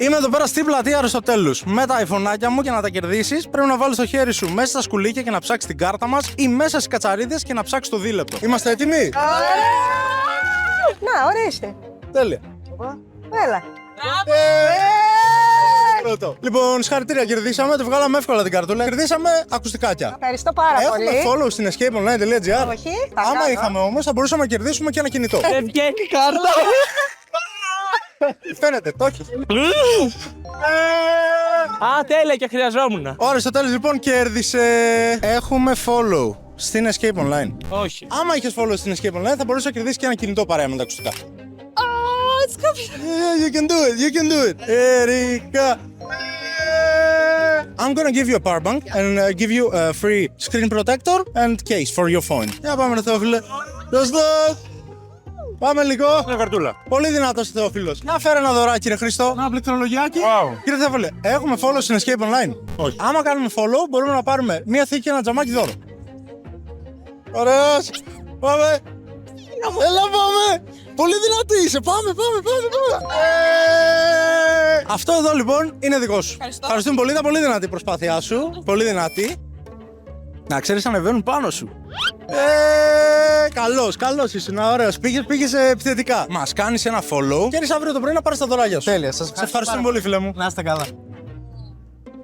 Είμαι εδώ πέρα στην πλατεία Αριστοτέλους με τα iPhoneάκια μου. Για να τα κερδίσεις, πρέπει να βάλεις το χέρι σου μέσα στα σκουλίκια και να ψάξεις την κάρτα μας ή μέσα στις κατσαρίδες και να ψάξεις το δίλεπτο. Είμαστε έτοιμοι? Να, ορίστε. Τέλεια. Έλα. Πρώτο. Λοιπόν, συγχαρητήρια, κερδίσαμε. Το βγάλαμε εύκολα την καρτούλα. Κερδίσαμε ακουστικάκια. Ευχαριστώ πάρα πολύ. Έχουμε follow στην escapeonline.gr. Όχι, θα Άμα κάνω. είχαμε όμως, θα μπορούσαμε να κερδίσουμε και ένα κινητό. Δεν βγαίνει κάρτα. Φαίνεται, το έχεις. Α, τέλεια και χρειαζόμουν. Ο Αριστοτέλης λοιπόν κέρδισε. Έχουμε follow στην Escape Online. Όχι. Άμα είχες follow στην Escape Online, θα μπορούσες να κερδίσεις και ένα κινητό παρέα με τα ακουστικά. Yeah, you can do it, you can do it. Ερικά. I'm gonna give you a power bank and give you a free screen protector and case for your phone. Για πάμε ρε Θεόφιλε. Δώστε. Πάμε λίγο. Μια καρτούλα. Πολύ δυνατός ο Θεόφιλος. Για φέρε ένα δωράκι ρε Χριστό. Ένα πληκτρολογιάκι. Wow. Κύριε Θεόφιλε, έχουμε follow στην Escape Online? Όχι. Άμα κάνουμε follow, μπορούμε να πάρουμε μία θήκη και ένα τζαμάκι δώρο. Ωραίος. Πάμε. Έλα πάμε. Πολύ δυνατή είσαι. Πάμε. Αυτό εδώ λοιπόν είναι δικό σου. Ευχαριστούμε πολύ. Ήταν πολύ δυνατή η προσπάθειά σου. Πολύ δυνατή. Να ξέρεις, ανεβαίνουν πάνω σου. Καλός ήσουν, ωραίος. Πήγες επιθετικά. Μας κάνεις ένα follow και έρχεσαι αύριο το πρωί να πάρεις τα δωράκια σου. Τέλεια, Σε ευχαριστούμε πολύ, φίλε μου. Να είστε καλά.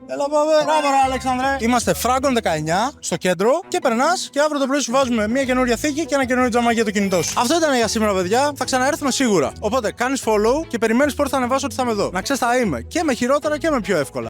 Έλα πάμε. Μπράβο, ρε Αλέξανδρε. Είμαστε Φράγκον 19 στο κέντρο και περνάς και αύριο το πρωί σου βάζουμε μια καινούρια θήκη και ένα καινούριο τζαμάκι για το κινητό σου. Αυτό ήταν για σήμερα, παιδιά. Θα ξαναέρθουμε σίγουρα. Οπότε κάνεις follow και περιμένεις πότε θα ανεβάσω ότι θα είμαι εδώ. Να ξέρεις, θα είμαι και με χειρότερα και με πιο εύκολα.